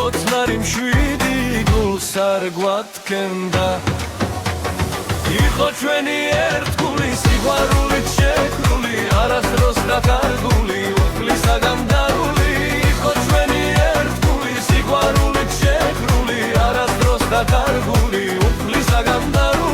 ხოცნარი მშვიდი გულს არ გვათქენდა იყო ჩვენი ერთგული სიყვარულით შეკრული არასდროს დაკარგული უფლისაგან დარული იყო ჩვენი ერთგული სიყვარულით შეკრული არასდროს დაკარგული უფლისაგან დარული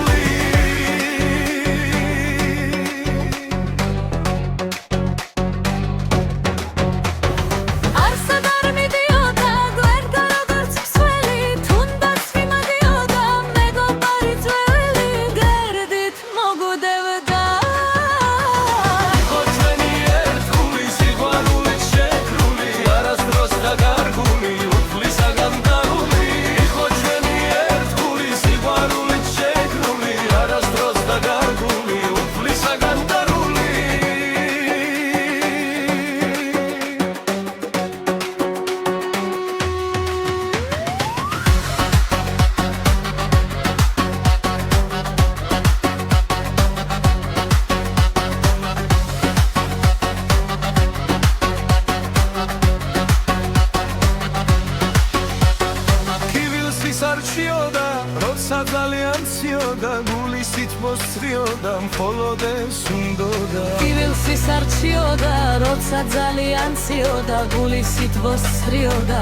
არჩიოდა, როცა ძალიან ციოდა, გული სითბოს ცრიოდა, მხოლოდ ეს უნდოდა. კივილსის არჩიოდა, როცა ძალიან ციოდა, გული სითბოს ცრიოდა,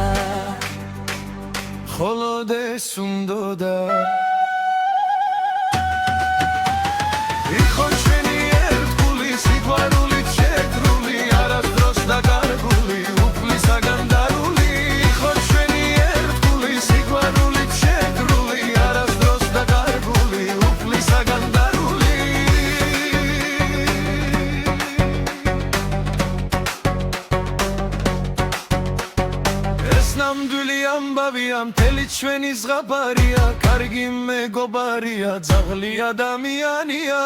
მხოლოდ ეს უნდოდა. იყო ჩვენი ერთგული სიყვარულით შეკრული, არასდროს დაკარგული, უფლისაგან დარული. იყო ჩვენი ერთგული სიყვარულით შეკრული, არასდროს დაკარგული, უფლისაგან დარული. ეს ნამდვილი ამბავია, მთელი ჩვენი ზღაპარია, კარგი მეგობარია, ძაღლი ადამიანია.